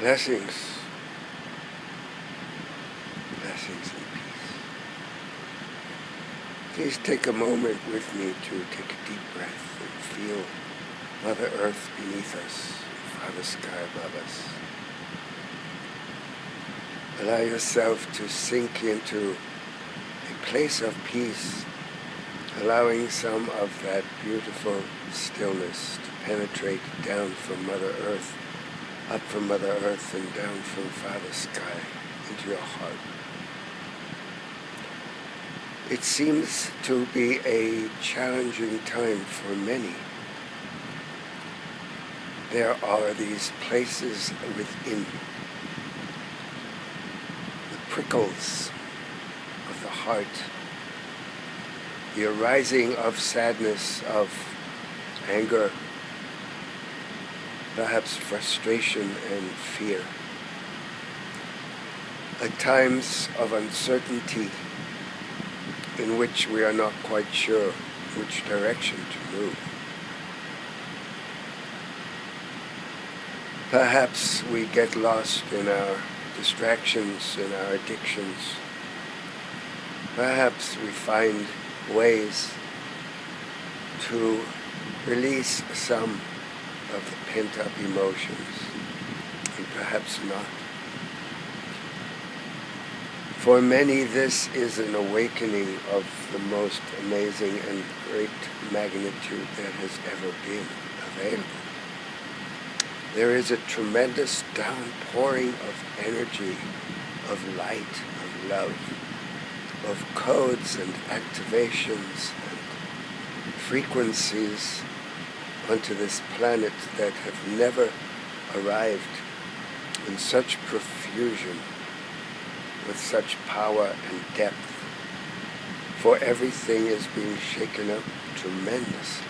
Blessings, blessings and peace. Please take a moment with me to take a deep breath and feel Mother Earth beneath us, Father Sky above us. Allow yourself to sink into a place of peace, allowing some of that beautiful stillness to penetrate down from Mother Earth, up from Mother Earth and down from Father Sky into your heart. It seems to be a challenging time for many. There are these places within, the prickles of the heart, the arising of sadness, of anger, perhaps frustration and fear, at times of uncertainty in which we are not quite sure which direction to move. Perhaps we get lost in our distractions, in our addictions. Perhaps we find ways to release some of the pent-up emotions, and perhaps not. For many, this is an awakening of the most amazing and great magnitude that has ever been available. There is a tremendous downpouring of energy, of light, of love, of codes and activations and frequencies onto this planet that have never arrived in such profusion, with such power and depth, for everything is being shaken up tremendously.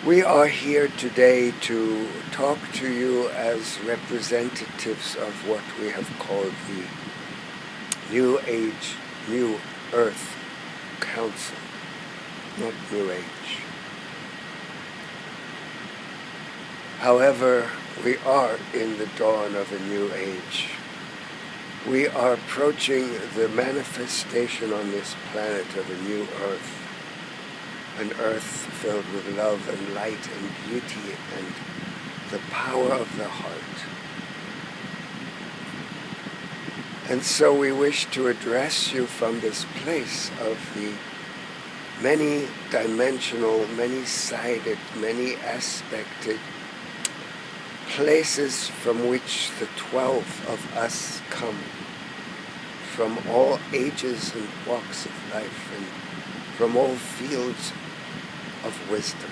We are here today to talk to you as representatives of what we have called the New Age, New Earth Council, not New Age. However, we are in the dawn of a new age. We are approaching the manifestation on this planet of a new earth, an earth filled with love and light and beauty and the power of the heart. And so we wish to address you from this place of the many-dimensional, many-sided, many-aspected places from which the 12 of us come, from all ages and walks of life, and from all fields of wisdom,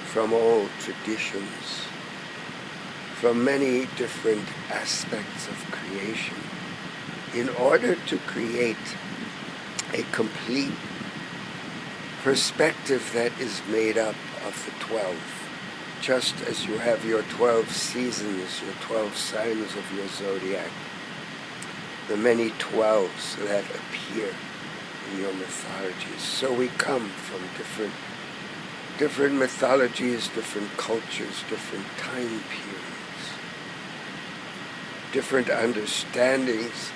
from all traditions, from many different aspects of creation, in order to create a complete perspective that is made up of the 12. Just as you have your 12 seasons, your 12 signs of your zodiac, the many 12s that appear in your mythologies. So we come from different mythologies, different cultures, different time periods, different understandings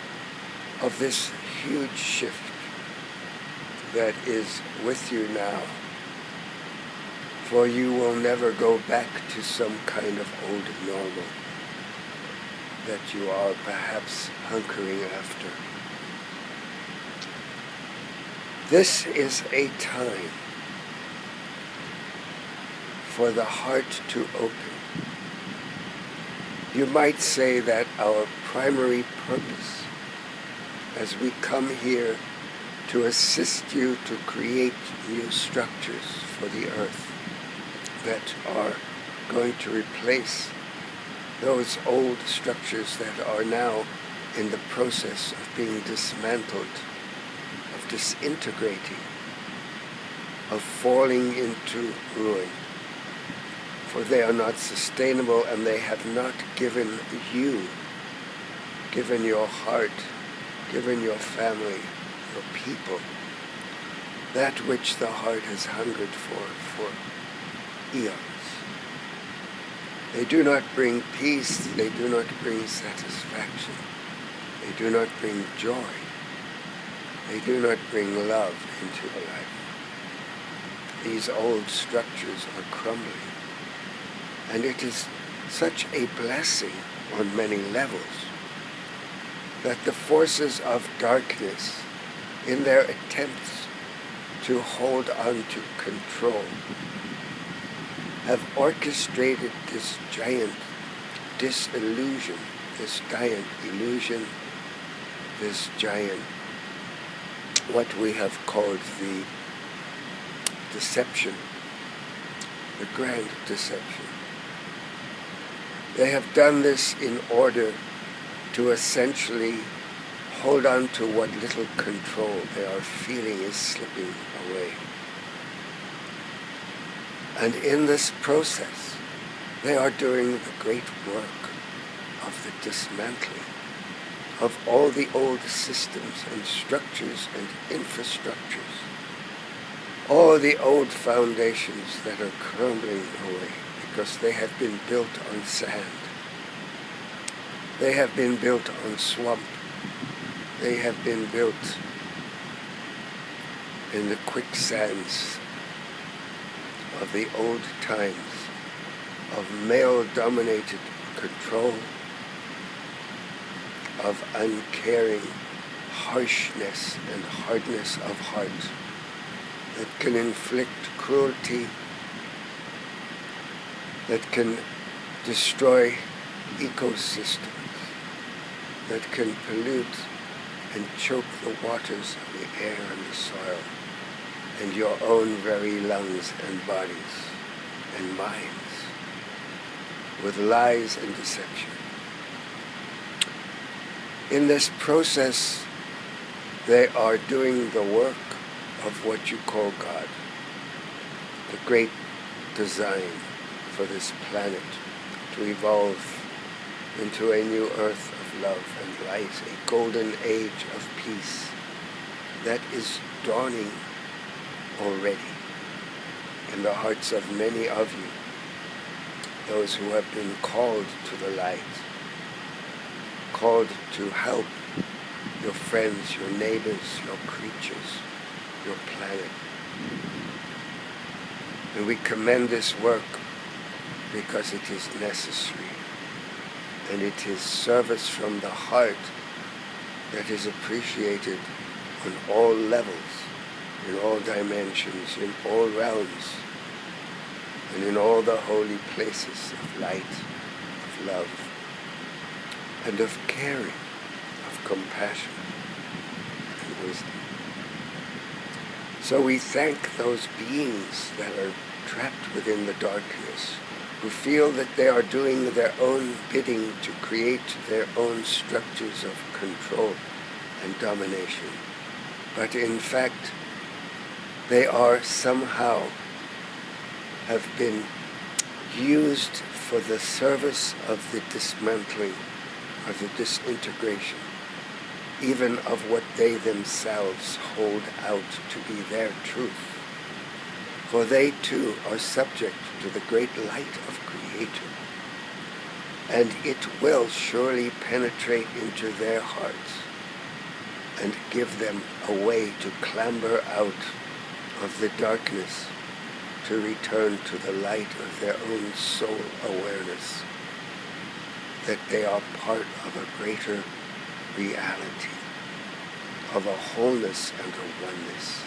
of this huge shift that is with you now. For you will never go back to some kind of old normal that you are perhaps hunkering after. This is a time for the heart to open. You might say that our primary purpose as we come here to assist you to create new structures for the earth that are going to replace those old structures that are now in the process of being dismantled, of disintegrating, of falling into ruin. For they are not sustainable, and they have not given you, given your heart, given your family, your people, that which the heart has hungered for eons. They do not bring peace, they do not bring satisfaction, they do not bring joy, they do not bring love into your life. These old structures are crumbling, and it is such a blessing on many levels that the forces of darkness, in their attempts to hold on to control, have orchestrated this giant disillusion, this giant illusion, this giant, what we have called the deception, the grand deception. They have done this in order to essentially hold on to what little control they are feeling is slipping away. And in this process, they are doing the great work of the dismantling of all the old systems and structures and infrastructures, all the old foundations that are crumbling away because they have been built on sand. They have been built on swamp. They have been built in the quicksands of the old times of male-dominated control, of uncaring harshness and hardness of heart that can inflict cruelty, that can destroy ecosystems, that can pollute and choke the waters of the air and the soil, and your own very lungs and bodies and minds, with lies and deception. In this process, they are doing the work of what you call God, the great design for this planet to evolve into a new earth of love and light, a golden age of peace that is dawning already in the hearts of many of you, those who have been called to the light, called to help your friends, your neighbors, your creatures, your planet. And we commend this work because it is necessary, and it is service from the heart that is appreciated on all levels, in all dimensions, in all realms, and in all the holy places of light, of love, and of caring, of compassion and wisdom. So we thank those beings that are trapped within the darkness, who feel that they are doing their own bidding to create their own structures of control and domination. But in fact, they are somehow have been used for the service of the dismantling, of the disintegration, even of what they themselves hold out to be their truth. For they too are subject to the great light of Creator, and it will surely penetrate into their hearts and give them a way to clamber out of the darkness, to return to the light of their own soul awareness, that they are part of a greater reality, of a wholeness and a oneness.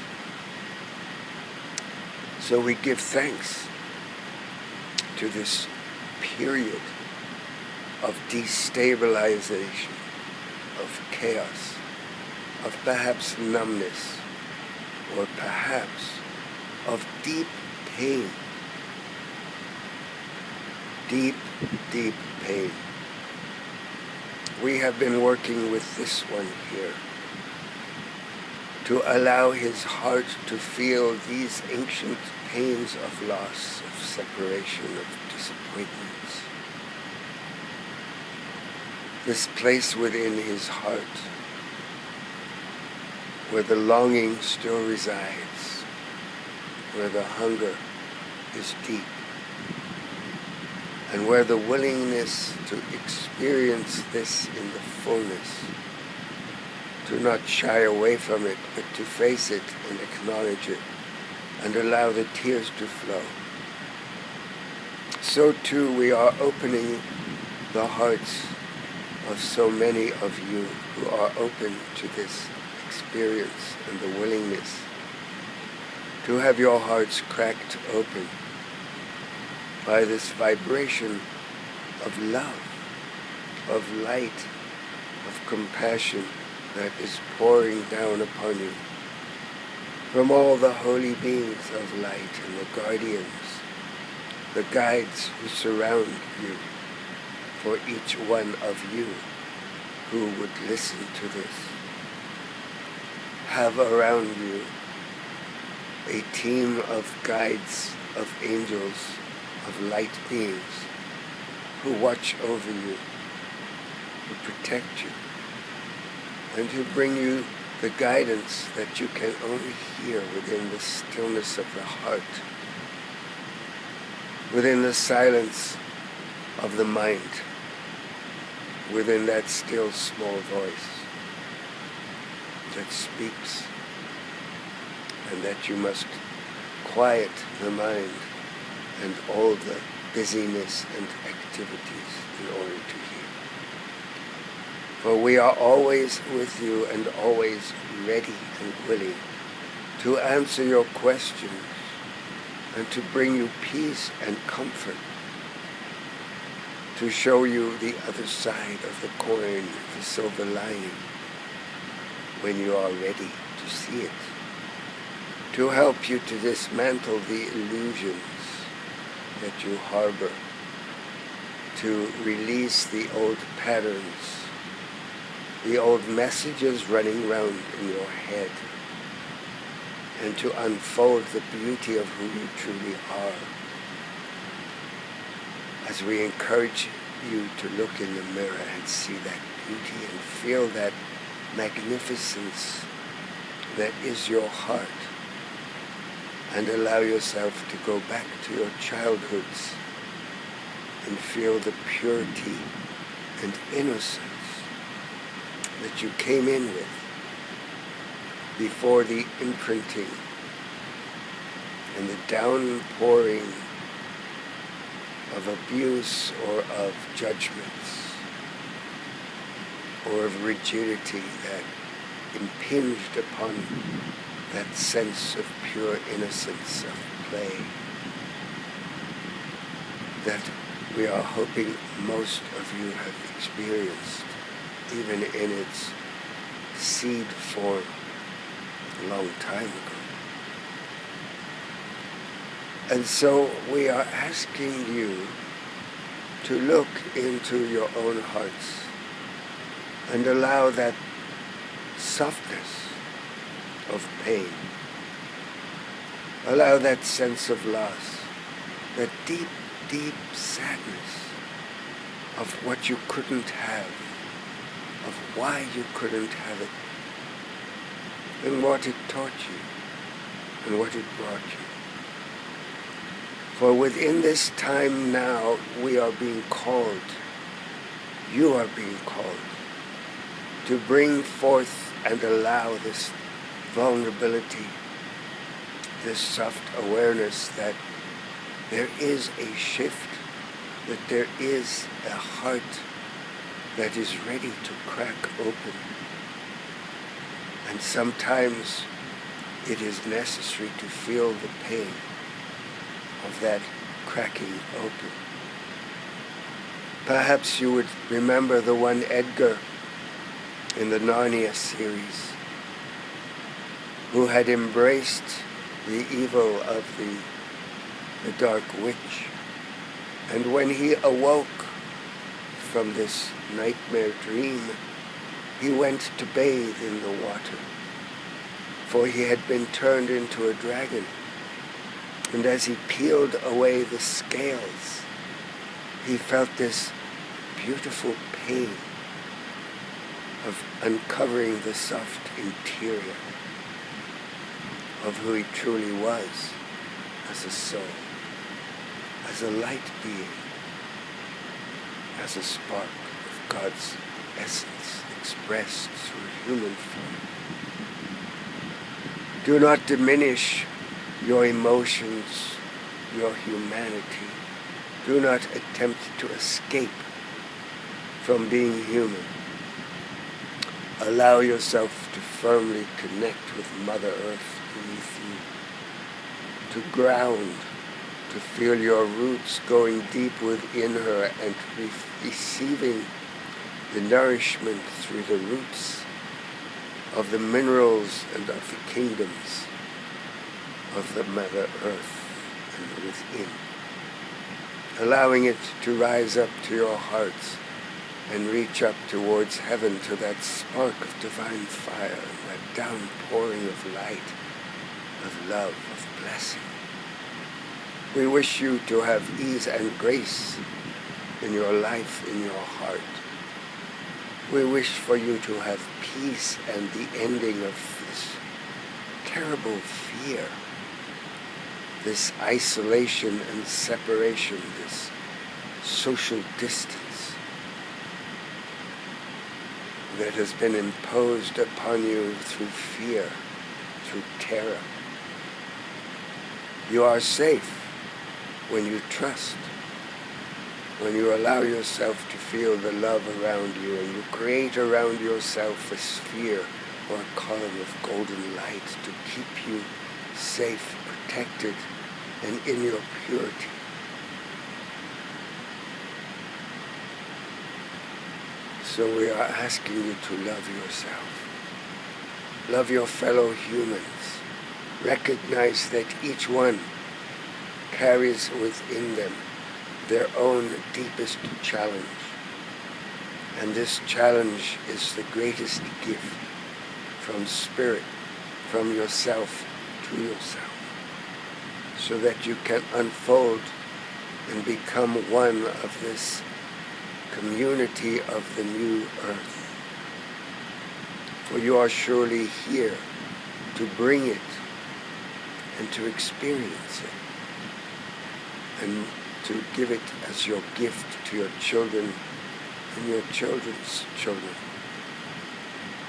So we give thanks to this period of destabilization, of chaos, of perhaps numbness, or perhaps of deep pain, deep, deep pain. We have been working with this one here to allow his heart to feel these ancient pains of loss, of separation, of disappointments. This place within his heart where the longing still resides, where the hunger is deep, and where the willingness to experience this in the fullness, to not shy away from it, but to face it and acknowledge it, and allow the tears to flow. So too we are opening the hearts of so many of you who are open to this experience and the willingness to have your hearts cracked open by this vibration of love, of light, of compassion that is pouring down upon you from all the holy beings of light and the guardians, the guides who surround you, for each one of you who would listen to this. Have around you a team of guides, of angels, of light beings who watch over you, who protect you, and who bring you the guidance that you can only hear within the stillness of the heart, within the silence of the mind, within that still small voice that speaks, and that you must quiet the mind and all the busyness and activities in order to hear. For we are always with you and always ready and willing to answer your questions and to bring you peace and comfort, to show you the other side of the coin, the silver lining, when you are ready to see it, to help you to dismantle the illusions that you harbor, to release the old patterns, the old messages running around in your head, and to unfold the beauty of who you truly are. As we encourage you to look in the mirror and see that beauty and feel that magnificence that is your heart, and allow yourself to go back to your childhoods and feel the purity and innocence that you came in with before the imprinting and the downpouring of abuse or of judgments or of rigidity that impinged upon that sense of pure innocence of play that we are hoping most of you have experienced, even in its seed form a long time ago. And so we are asking you to look into your own hearts and allow that softness of pain, allow that sense of loss, that deep, deep sadness of what you couldn't have, of why you couldn't have it, and what it taught you, and what it brought you. For within this time now, we are being called, you are being called, to bring forth and allow this vulnerability, this soft awareness that there is a shift, that there is a heart that is ready to crack open. And sometimes it is necessary to feel the pain of that cracking open. Perhaps you would remember the one Edgar in the Narnia series, who had embraced the evil of the dark witch. And when he awoke from this nightmare dream, he went to bathe in the water, for he had been turned into a dragon. And as he peeled away the scales, he felt this beautiful pain of uncovering the soft interior of who he truly was as a soul, as a light being, as a spark of God's essence expressed through human form. Do not diminish your emotions, your humanity. Do not attempt to escape from being human. Allow yourself to firmly connect with Mother Earth beneath you, to ground, to feel your roots going deep within her and receiving the nourishment through the roots of the minerals and of the kingdoms of the Mother Earth and within. Allowing it to rise up to your hearts and reach up towards heaven to that spark of divine fire, that downpouring of light, of love, of blessing. We wish you to have ease and grace in your life, in your heart. We wish for you to have peace and the ending of this terrible fear, this isolation and separation, this social distance that has been imposed upon you through fear, through terror. You are safe when you trust, when you allow yourself to feel the love around you and you create around yourself a sphere or a column of golden light to keep you safe, protected, and in your purity. So we are asking you to love yourself. Love your fellow humans. Recognize that each one carries within them their own deepest challenge. And this challenge is the greatest gift from Spirit, from yourself to yourself, so that you can unfold and become one of this community of the new earth. For you are surely here to bring it and to experience it and to give it as your gift to your children and your children's children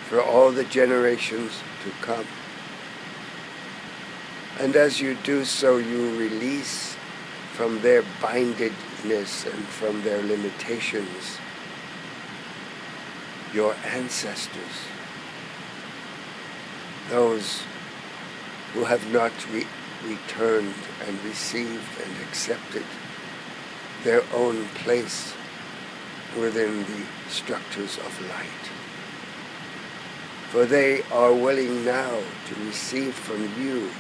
for all the generations to come. And as you do so, you release from their bindedness and from their limitations your ancestors, those who have not returned and received and accepted their own place within the structures of light. For they are willing now to receive from you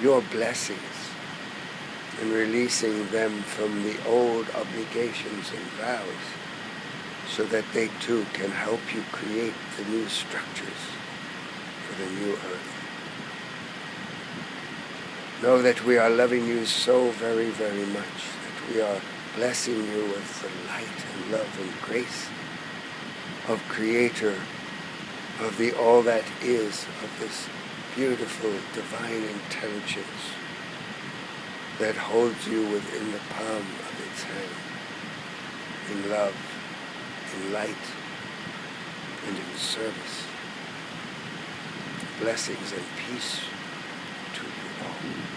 your blessings and releasing them from the old obligations and vows so that they too can help you create the new structures for the new earth. Know that we are loving you so very, very much, that we are blessing you with the light and love and grace of Creator, of the all that is, of this beautiful divine intelligence that holds you within the palm of its hand, in love, in light, and in service. Blessings and peace to you all.